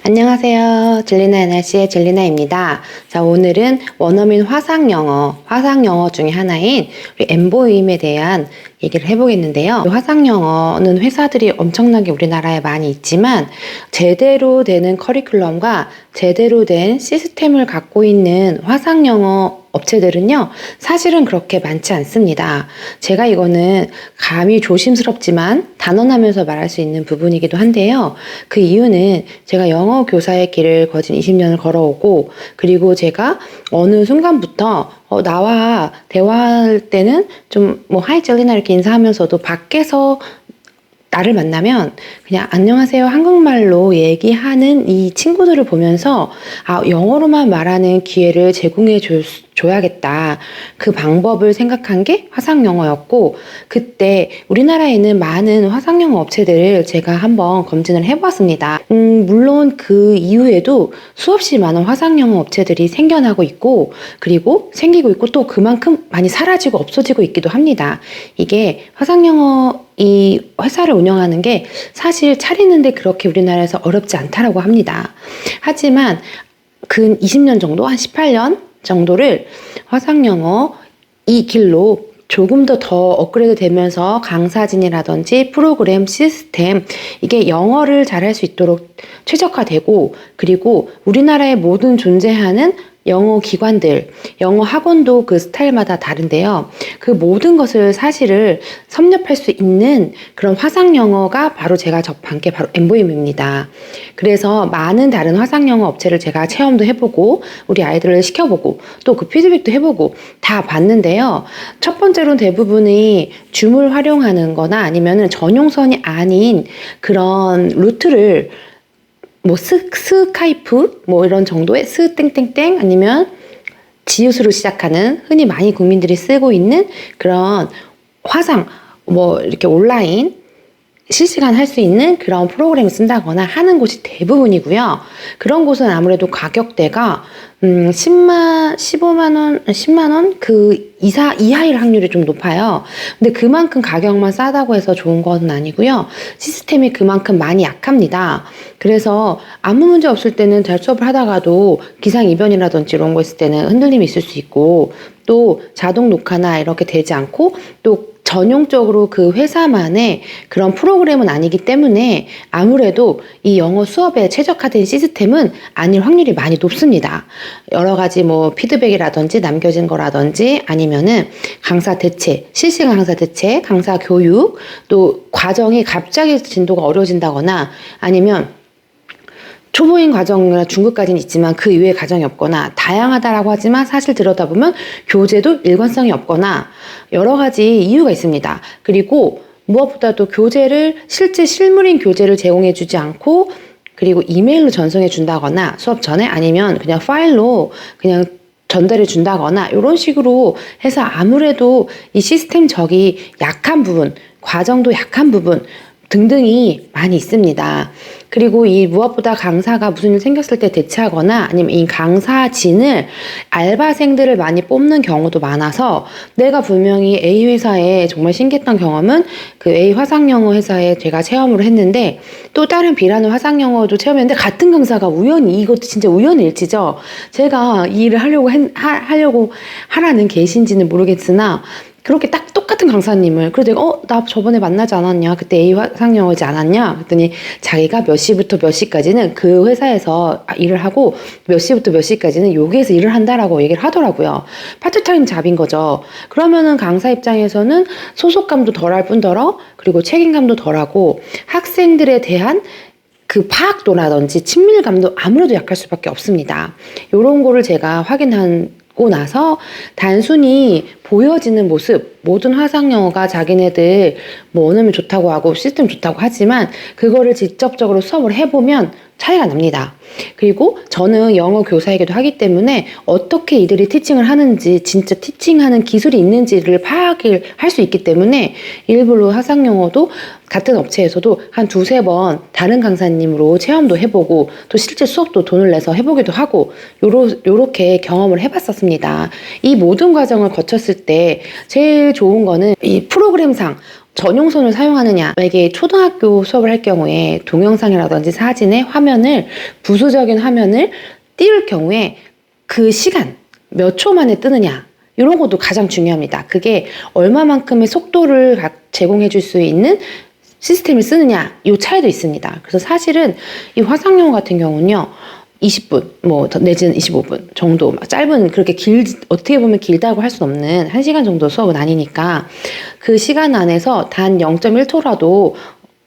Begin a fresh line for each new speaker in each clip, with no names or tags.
안녕하세요. 젤리나 NRC의 젤리나입니다. 자, 오늘은 원어민 화상영어 중에 하나인 우리 엠보임에 대한 얘기를 해보겠는데요. 화상영어는 회사들이 엄청나게 우리나라에 많이 있지만 제대로 되는 커리큘럼과 제대로 된 시스템을 갖고 있는 화상영어 업체들은요, 사실은 그렇게 많지 않습니다. 제가 이거는 감히 조심스럽지만 단언하면서 말할 수 있는 부분이기도 한데요. 그 이유는 제가 영어 교사의 길을 거진 20년을 걸어오고, 그리고 제가 어느 순간부터 나와 대화할 때는 좀 하이 젤리나 이렇게 인사하면서도 밖에서 나를 만나면 그냥 안녕하세요 한국말로 얘기하는 이 친구들을 보면서 영어로만 말하는 기회를 제공해 줘야겠다. 그 방법을 생각한 게 화상영어였고, 그때 우리나라에는 많은 화상영어 업체들을 제가 한번 검진을 해보았습니다. 물론 그 이후에도 수없이 많은 화상영어 업체들이 생겨나고 있고, 그리고 생기고 있고 또 그만큼 많이 사라지고 없어지고 있기도 합니다. 이게 화상영어 이 회사를 운영하는 게 사실 차리는데 그렇게 우리나라에서 어렵지 않다라고 합니다. 하지만 근 20년 정도, 한 18년 정도를 화상영어 이 길로 조금 더 업그레이드 되면서 강사진이라든지 프로그램, 시스템, 이게 영어를 잘할 수 있도록 최적화되고, 그리고 우리나라에 모든 존재하는 영어 기관들, 영어 학원도 그 스타일마다 다른데요. 그 모든 것을 사실을 섭렵할 수 있는 그런 화상영어가 바로 제가 접한 게 바로 엠보임입니다. 그래서 많은 다른 화상영어 업체를 제가 체험도 해보고, 우리 아이들을 시켜보고, 또 그 피드백도 해보고 다 봤는데요. 첫 번째로는 대부분이 줌을 활용하는 거나 아니면은 전용선이 아닌 그런 루트를 스카이프 이런 정도의 땡땡땡 아니면 지읒으로 시작하는 흔히 많이 국민들이 쓰고 있는 그런 화상 이렇게 온라인 실시간 할 수 있는 그런 프로그램을 쓴다거나 하는 곳이 대부분이고요. 그런 곳은 아무래도 가격대가 15만 원, 10만 원 그 이하일 확률이 좀 높아요. 근데 그만큼 가격만 싸다고 해서 좋은 건 아니고요. 시스템이 그만큼 많이 약합니다. 그래서 아무 문제 없을 때는 잘 수업을 하다가도 기상이변이라든지 이런 거 있을 때는 흔들림이 있을 수 있고, 또 자동 녹화나 이렇게 되지 않고, 또 전용적으로 그 회사만의 그런 프로그램은 아니기 때문에 아무래도 이 영어 수업에 최적화된 시스템은 아닐 확률이 많이 높습니다. 여러 가지 피드백이라든지 남겨진 거라든지 아니면은 강사 대체, 실시간 강사 대체, 강사 교육, 또 과정이 갑자기 진도가 어려워진다거나 아니면 초보인 과정이나 중급까지는 있지만 그 이외의 과정이 없거나, 다양하다라고 하지만 사실 들여다보면 교재도 일관성이 없거나 여러 가지 이유가 있습니다. 그리고 무엇보다도 실제 실물인 교재를 제공해 주지 않고, 그리고 이메일로 전송해 준다거나 수업 전에, 아니면 그냥 파일로 그냥 전달해 준다거나 이런 식으로 해서 아무래도 이 시스템적이 약한 부분, 과정도 약한 부분 등등이 많이 있습니다. 그리고 이 무엇보다 강사가 무슨 일 생겼을 때 대체하거나 아니면 이 강사진을 알바생들을 많이 뽑는 경우도 많아서, 내가 분명히 A 회사에 정말 신기했던 경험은 그 A 화상영어 회사에 제가 체험을 했는데, 또 다른 B라는 화상영어도 체험했는데 같은 강사가 우연히, 이것도 진짜 우연일지죠. 제가 이 일을 하려고 하라는 계신지는 모르겠으나 그렇게 딱 똑같은 강사님을, 그래서 내가 나 저번에 만나지 않았냐, 그때 A 화상영어지 않았냐 그랬더니 자기가 몇 시부터 몇 시까지는 그 회사에서 일을 하고 몇 시부터 몇 시까지는 여기에서 일을 한다라고 얘기를 하더라고요. 파트타임 잡인 거죠. 그러면은 강사 입장에서는 소속감도 덜할 뿐더러, 그리고 책임감도 덜하고, 학생들에 대한 그 파악도라든지 친밀감도 아무래도 약할 수밖에 없습니다. 이런 거를 제가 확인하고 나서 단순히 보여지는 모습, 모든 화상영어가 자기네들 원어민 좋다고 하고 시스템 좋다고 하지만 그거를 직접적으로 수업을 해보면 차이가 납니다. 그리고 저는 영어 교사이기도 하기 때문에 어떻게 이들이 티칭을 하는지, 진짜 티칭하는 기술이 있는지를 파악을 할 수 있기 때문에 일부러 화상영어도 같은 업체에서도 한 두세 번 다른 강사님으로 체험도 해보고, 또 실제 수업도 돈을 내서 해보기도 하고, 요렇게 경험을 해봤었습니다. 이 모든 과정을 거쳤을 때 제일 좋은 거는 이 프로그램상 전용선을 사용하느냐. 만약에 초등학교 수업을 할 경우에 동영상이라든지 사진의 화면을, 부수적인 화면을 띄울 경우에 그 시간, 몇 초 만에 뜨느냐. 이런 것도 가장 중요합니다. 그게 얼마만큼의 속도를 제공해 줄 수 있는 시스템을 쓰느냐, 이 차이도 있습니다. 그래서 사실은 이 화상영어 같은 경우는요, 20분, 뭐, 내지는 25분 정도, 짧은, 그렇게 어떻게 보면 길다고 할 수 없는 1시간 정도 수업은 아니니까, 그 시간 안에서 단 0.1초라도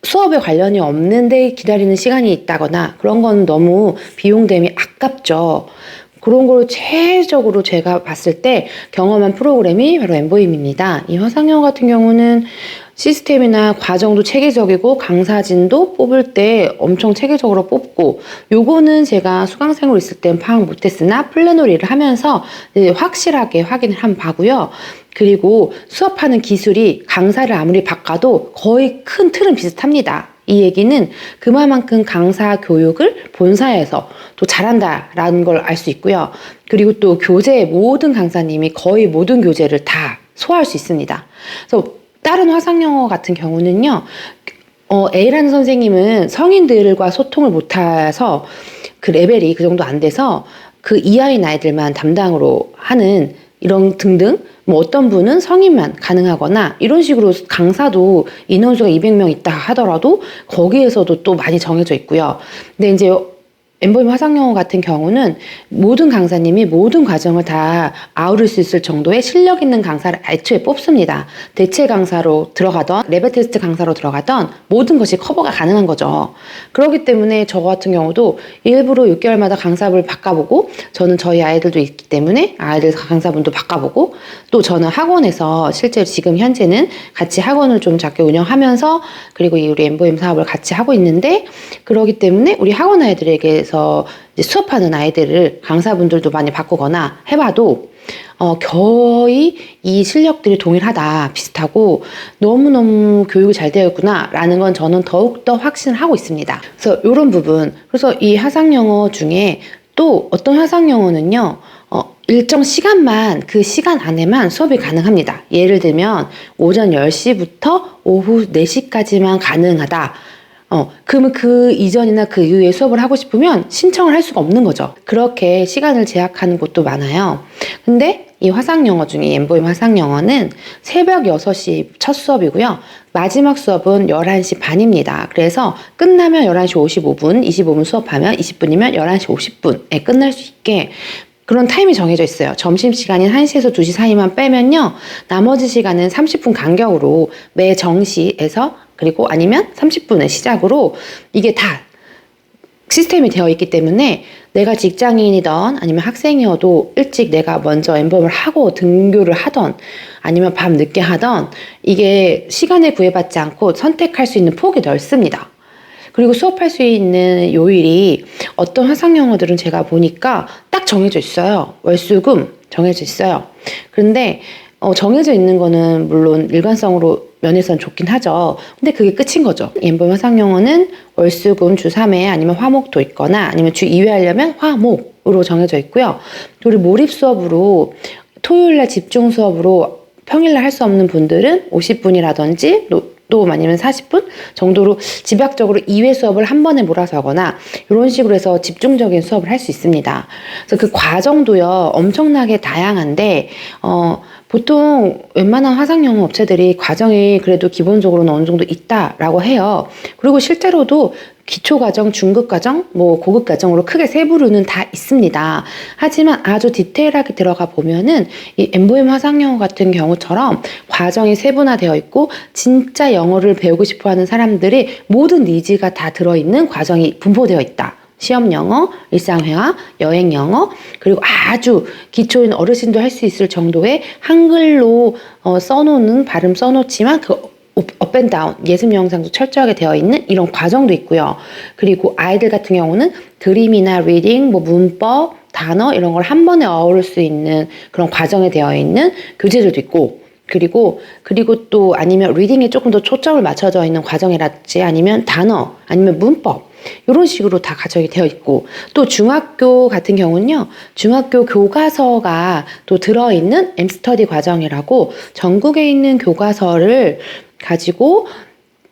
수업에 관련이 없는데 기다리는 시간이 있다거나, 그런 건 너무 비용 대비 아깝죠. 그런 걸 최적으로 제가 봤을 때 경험한 프로그램이 바로 엠보임입니다. 이 화상영어 같은 경우는 시스템이나 과정도 체계적이고 강사진도 뽑을 때 엄청 체계적으로 뽑고, 요거는 제가 수강생으로 있을 땐 파악 못했으나 플래너리를 하면서 확실하게 확인을 한 바고요. 그리고 수업하는 기술이 강사를 아무리 바꿔도 거의 큰 틀은 비슷합니다. 이 얘기는 그만큼 강사 교육을 본사에서 또 잘한다라는 걸 알 수 있고요. 그리고 또 교재 모든 강사님이 거의 모든 교재를 다 소화할 수 있습니다. 그래서 다른 화상영어 같은 경우는요, A라는 선생님은 성인들과 소통을 못해서 그 레벨이 그 정도 안 돼서 그 이하인 아이들만 담당으로 하는 이런 등등, 뭐 어떤 분은 성인만 가능하거나 이런 식으로 강사도 인원수가 200명 있다 하더라도 거기에서도 또 많이 정해져 있고요. 근데 이제 엠보임 화상영어 같은 경우는 모든 강사님이 모든 과정을 다 아우를 수 있을 정도의 실력 있는 강사를 애초에 뽑습니다. 대체 강사로 들어가던, 레벨 테스트 강사로 들어가던 모든 것이 커버가 가능한 거죠. 그렇기 때문에 저 같은 경우도 일부러 6개월마다 강사를 바꿔보고, 저는 저희 아이들도 있기 때문에 아이들 강사분도 바꿔보고, 또 저는 학원에서 실제로 지금 현재는 같이 학원을 좀 작게 운영하면서, 그리고 우리 엠보임 사업을 같이 하고 있는데, 그렇기 때문에 우리 학원 아이들에게 이제 수업하는 아이들을 강사분들도 많이 바꾸거나 해봐도 거의 이 실력들이 동일하다, 비슷하고 너무너무 교육이 잘 되어 있구나 라는 건 저는 더욱더 확신을 하고 있습니다. 그래서 이런 부분, 그래서 이 화상영어 중에 또 어떤 화상영어는요, 일정 시간만, 그 시간 안에만 수업이 가능합니다. 예를 들면 오전 10시부터 오후 4시까지만 가능하다. 그러면 그 이전이나 그 이후에 수업을 하고 싶으면 신청을 할 수가 없는 거죠. 그렇게 시간을 제약하는 곳도 많아요. 근데 이 화상영어 중에 엠보임 화상영어는 새벽 6시 첫 수업이고요. 마지막 수업은 11시 반입니다. 그래서 끝나면 11시 55분, 25분 수업하면 20분이면 11시 50분에 끝날 수 있게 그런 타임이 정해져 있어요. 점심시간인 1시에서 2시 사이만 빼면요, 나머지 시간은 30분 간격으로 매 정시에서, 그리고 아니면 30분의 시작으로 이게 다 시스템이 되어 있기 때문에 내가 직장인이던 아니면 학생이어도 일찍 내가 먼저 엠범을 하고 등교를 하던 아니면 밤 늦게 하던 이게 시간에 구애받지 않고 선택할 수 있는 폭이 넓습니다. 그리고 수업할 수 있는 요일이 어떤 화상영어들은 제가 보니까 딱 정해져 있어요. 월수금 정해져 있어요. 그런데 정해져 있는 거는 물론 일관성으로 면에서는 좋긴 하죠. 근데 그게 끝인 거죠. 엠범 화상영어는 월수금 주 3회 아니면 화목도 있거나 아니면 주 2회 하려면 화목으로 정해져 있고요. 그리고 몰입 수업으로 토요일날 집중 수업으로 평일날 할 수 없는 분들은 50분이라든지 또 아니면 40분 정도로 집약적으로 2회 수업을 한 번에 몰아서 하거나 이런 식으로 해서 집중적인 수업을 할 수 있습니다. 그래서 그 과정도요 엄청나게 다양한데 보통 웬만한 화상영어 업체들이 과정이 그래도 기본적으로는 어느 정도 있다라고 해요. 그리고 실제로도 기초과정, 중급과정, 고급과정으로 크게 세 부류는 다 있습니다. 하지만 아주 디테일하게 들어가 보면은 이 엠보임 화상영어 같은 경우처럼 과정이 세분화되어 있고 진짜 영어를 배우고 싶어 하는 사람들이 모든 니즈가 다 들어있는 과정이 분포되어 있다. 시험 영어, 일상회화, 여행 영어, 그리고 아주 기초인 어르신도 할 수 있을 정도의 한글로 써놓는 발음 써놓지만 업앤다운 예습 영상도 철저하게 되어 있는 이런 과정도 있고요. 그리고 아이들 같은 경우는 그림이나 리딩, 문법, 단어 이런 걸 한 번에 어우를 수 있는 그런 과정에 되어 있는 교재들도 있고, 그리고 또 아니면 리딩에 조금 더 초점을 맞춰져 있는 과정이랄지 아니면 단어 아니면 문법 이런 식으로 다 가정이 되어 있고, 또 중학교 같은 경우는요, 중학교 교과서가 또 들어있는 M스터디 과정이라고 전국에 있는 교과서를 가지고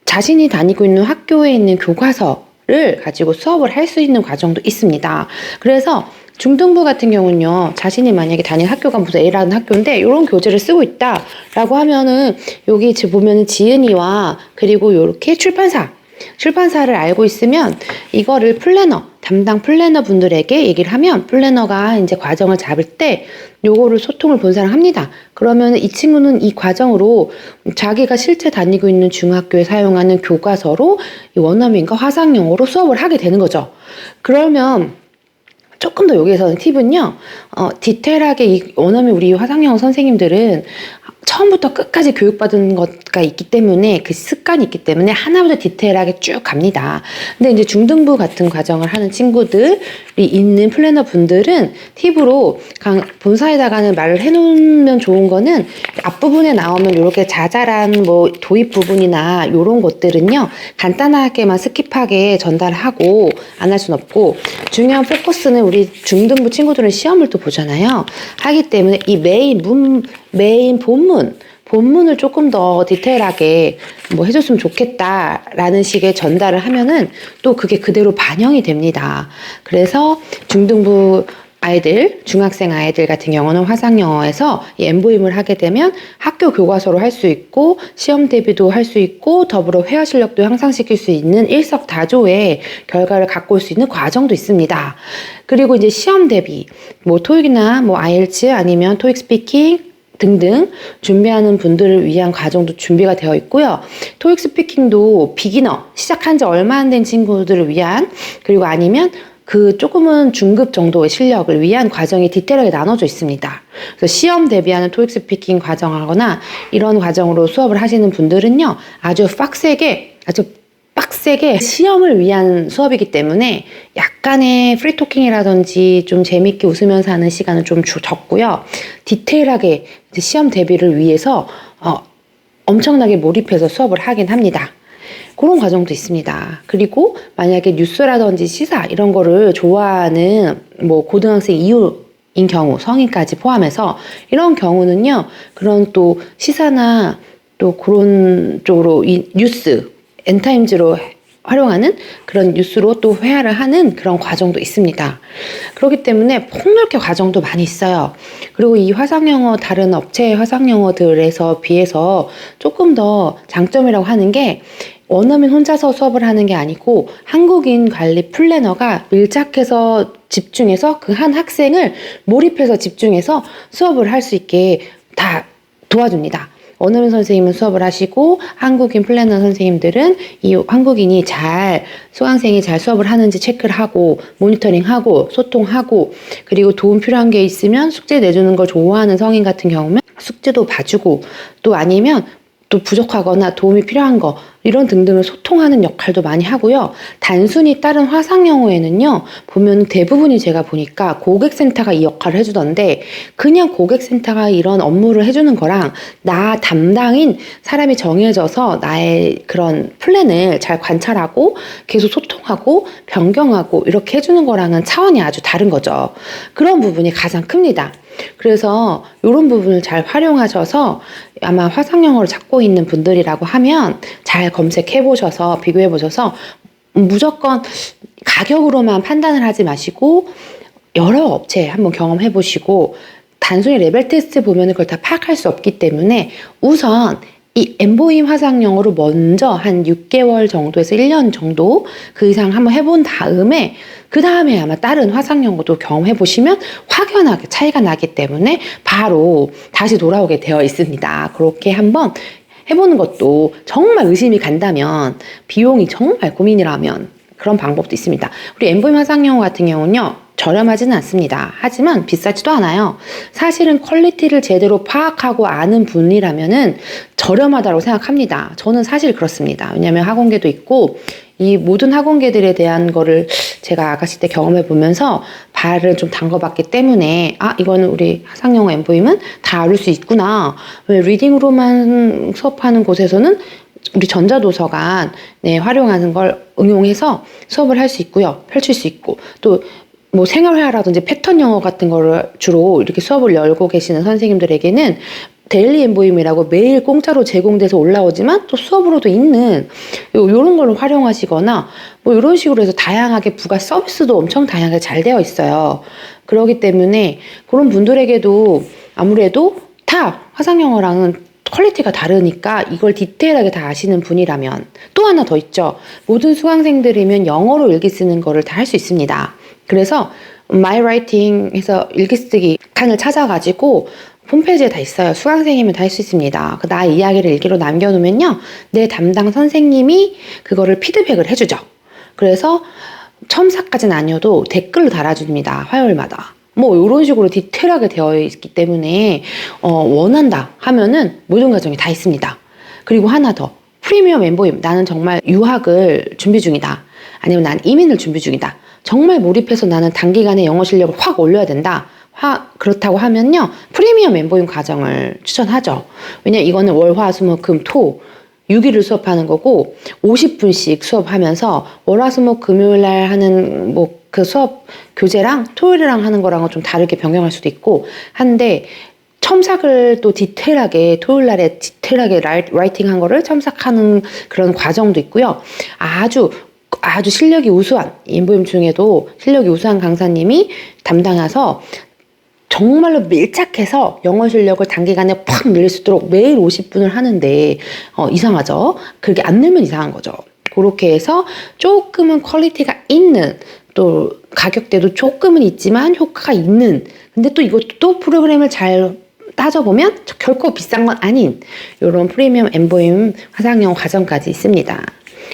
자신이 다니고 있는 학교에 있는 교과서를 가지고 수업을 할 수 있는 과정도 있습니다. 그래서 중등부 같은 경우는요, 자신이 만약에 다니는 학교가 무슨 A라는 학교인데 이런 교재를 쓰고 있다라고 하면은 여기 보면은 지은이와 그리고 이렇게 출판사를 알고 있으면 이거를 담당 플래너 분들에게 얘기를 하면 플래너가 이제 과정을 잡을 때 요거를 소통을 본사랑 합니다. 그러면 이 친구는 이 과정으로 자기가 실제 다니고 있는 중학교에 사용하는 교과서로 이 원어민과 화상영어로 수업을 하게 되는 거죠. 그러면 조금 더 여기에서는 팁은요, 디테일하게 이 원어민 우리 화상영어 선생님들은 처음부터 끝까지 교육받은 것가 있기 때문에 그 습관이 있기 때문에 하나부터 디테일하게 쭉 갑니다. 근데 이제 중등부 같은 과정을 하는 친구들이 있는 플래너 분들은 팁으로 본사에다가는 말을 해놓으면 좋은 거는 앞부분에 나오면 이렇게 자잘한 뭐 도입 부분이나 이런 것들은요 간단하게만 스킵하게 전달하고 안 할 순 없고, 중요한 포커스는 우리 중등부 친구들은 시험을 또 보잖아요. 하기 때문에 이 메인 본문을 조금 더 디테일하게 뭐 해줬으면 좋겠다라는 식의 전달을 하면은 또 그게 그대로 반영이 됩니다. 그래서 중등부 아이들, 중학생 아이들 같은 경우는 화상영어에서 이 엠보임을 하게 되면 학교 교과서로 할 수 있고 시험 대비도 할 수 있고 더불어 회화 실력도 향상시킬 수 있는 일석다조의 결과를 갖고 올 수 있는 과정도 있습니다. 그리고 이제 시험 대비, 뭐 토익이나 뭐 아이엘츠 아니면 토익 스피킹 등등 준비하는 분들을 위한 과정도 준비가 되어 있고요. 토익 스피킹도 비기너, 시작한 지 얼마 안 된 친구들을 위한, 그리고 아니면 그 조금은 중급 정도의 실력을 위한 과정이 디테일하게 나눠져 있습니다. 그래서 시험 대비하는 토익 스피킹 과정하거나 이런 과정으로 수업을 하시는 분들은요, 아주 빡세게 시험을 위한 수업이기 때문에 약간의 프리토킹이라든지 좀 재밌게 웃으면서 하는 시간은 좀 적고요. 디테일하게 시험 대비를 위해서 엄청나게 몰입해서 수업을 하긴 합니다. 그런 과정도 있습니다. 그리고 만약에 뉴스라든지 시사 이런 거를 좋아하는 뭐 고등학생 이후인 경우, 성인까지 포함해서 이런 경우는요, 그런 또 시사나 또 그런 쪽으로 이 뉴스, 엔타임즈로 활용하는 그런 뉴스로 또 회화를 하는 그런 과정도 있습니다. 그렇기 때문에 폭넓게 과정도 많이 있어요. 그리고 이 화상영어, 다른 업체 화상영어들에서 비해서 조금 더 장점이라고 하는 게, 원어민 혼자서 수업을 하는 게 아니고 한국인 관리 플래너가 밀착해서 집중해서 그 한 학생을 몰입해서 집중해서 수업을 할 수 있게 다 도와줍니다. 원어민 선생님은 수업을 하시고 한국인 플래너 선생님들은 이 한국인이 수강생이 잘 수업을 하는지 체크를 하고 모니터링하고 소통하고, 그리고 도움 필요한 게 있으면 숙제 내주는 걸 좋아하는 성인 같은 경우면 숙제도 봐주고, 또 아니면 또 부족하거나 도움이 필요한 거 이런 등등을 소통하는 역할도 많이 하고요. 단순히 다른 화상영어에는요, 보면 대부분이 제가 보니까 고객센터가 이 역할을 해주던데, 그냥 고객센터가 이런 업무를 해주는 거랑 나 담당인 사람이 정해져서 나의 그런 플랜을 잘 관찰하고 계속 소통하고 변경하고 이렇게 해주는 거랑은 차원이 아주 다른 거죠. 그런 부분이 가장 큽니다. 그래서 이런 부분을 잘 활용하셔서 아마 화상영어를 찾고 있는 분들이라고 하면 잘 검색해 보셔서 비교해 보셔서 무조건 가격으로만 판단을 하지 마시고 여러 업체 한번 경험해 보시고, 단순히 레벨 테스트 보면 그걸 다 파악할 수 없기 때문에 우선 이 엠보임 화상영어로 먼저 한 6개월 정도에서 1년 정도 그 이상 한번 해본 다음에 그 다음에 아마 다른 화상영어도 경험해 보시면 확연하게 차이가 나기 때문에 바로 다시 돌아오게 되어 있습니다. 그렇게 한번 해보는 것도 정말 의심이 간다면, 비용이 정말 고민이라면 그런 방법도 있습니다. 우리 엠보임 화상영어 같은 경우는요, 저렴하지는 않습니다. 하지만 비싸지도 않아요. 사실은 퀄리티를 제대로 파악하고 아는 분이라면은 저렴하다고 생각합니다. 저는 사실 그렇습니다. 왜냐하면 학원계도 있고 이 모든 학원계들에 대한 거를 제가 아가씨 때 경험해 보면서 발을 좀 담궈봤기 때문에, 이거는 우리 화상영어 엠보임은 다 알을 수 있구나. 왜 리딩으로만 수업하는 곳에서는 우리 전자도서관에 활용하는 걸 응용해서 수업을 할 수 있고요. 펼칠 수 있고, 또 뭐 생활회화라든지 패턴 영어 같은 거를 주로 이렇게 수업을 열고 계시는 선생님들에게는 데일리 엠보임이라고 매일 공짜로 제공돼서 올라오지만 또 수업으로도 있는 요런 걸로 활용하시거나 뭐 이런 식으로 해서 다양하게 부가 서비스도 엄청 다양하게 잘 되어 있어요. 그렇기 때문에 그런 분들에게도 아무래도 다 화상영어랑은 퀄리티가 다르니까 이걸 디테일하게 다 아시는 분이라면, 또 하나 더 있죠. 모든 수강생들이면 영어로 일기 쓰는 거를 다 할 수 있습니다. 그래서 My Writing 해서 일기 쓰기 칸을 찾아가지고 홈페이지에 다 있어요. 수강생이면 다 할 수 있습니다. 나의 이야기를 일기로 남겨놓으면요, 내 담당 선생님이 그거를 피드백을 해주죠. 그래서 첨삭까지는 아니어도 댓글로 달아줍니다. 화요일마다. 뭐 이런 식으로 디테일하게 되어 있기 때문에 원한다 하면은 모든 과정이 다 있습니다. 그리고 하나 더, 프리미엄 엠보임. 나는 정말 유학을 준비 중이다, 아니면 난 이민을 준비 중이다, 정말 몰입해서 나는 단기간에 영어 실력을 확 올려야 된다, 그렇다고 하면요, 프리미엄 엠보임 과정을 추천하죠. 왜냐면 이거는 월, 화, 수, 목, 금, 토 6일을 수업하는 거고 50분씩 수업하면서 월, 화, 수, 목, 금요일 날 하는 뭐 그 수업 교재랑 토요일이랑 하는 거랑은 좀 다르게 변경할 수도 있고 한데, 첨삭을 또 디테일하게 토요일 날에 디테일하게 라이팅한 거를 첨삭하는 그런 과정도 있고요. 아주 실력이 우수한, 엠보임 중에도 실력이 우수한 강사님이 담당해서 정말로 밀착해서 영어 실력을 단기간에 팍 늘릴 수 있도록 매일 50분을 하는데 이상하죠? 그게 안 늘면 이상한 거죠. 그렇게 해서 조금은 퀄리티가 있는, 또 가격대도 조금은 있지만 효과가 있는, 근데 또 이것도 또 프로그램을 잘 따져보면 결코 비싼 건 아닌 이런 프리미엄 엠보임 화상영어 과정까지 있습니다.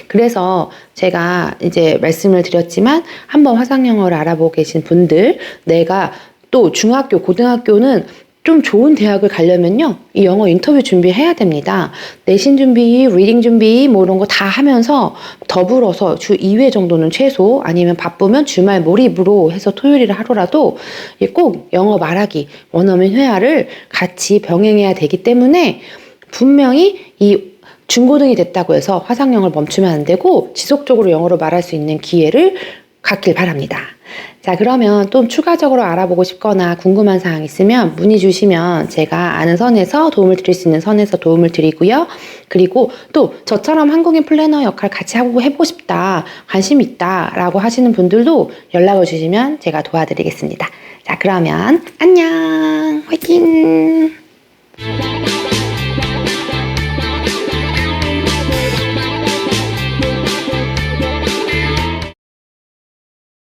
그래서 제가 이제 말씀을 드렸지만 한번 화상영어를 알아보고 계신 분들, 내가 또 중학교, 고등학교는 좀 좋은 대학을 가려면요, 이 영어 인터뷰 준비해야 됩니다. 내신 준비, 리딩 준비 뭐 이런 거 다 하면서 더불어서 주 2회 정도는 최소, 아니면 바쁘면 주말 몰입으로 해서 토요일이라 하루라도 꼭 영어 말하기, 원어민 회화를 같이 병행해야 되기 때문에 분명히 이 중고등이 됐다고 해서 화상영어를 멈추면 안 되고 지속적으로 영어로 말할 수 있는 기회를 갖길 바랍니다. 자, 그러면 또 추가적으로 알아보고 싶거나 궁금한 사항 있으면 문의 주시면 제가 아는 선에서 도움을 드릴 수 있는 선에서 도움을 드리고요. 그리고 또 저처럼 한국인 플래너 역할 같이 하고 해보고 싶다, 관심 있다 라고 하시는 분들도 연락을 주시면 제가 도와드리겠습니다. 자, 그러면 안녕! 화이팅!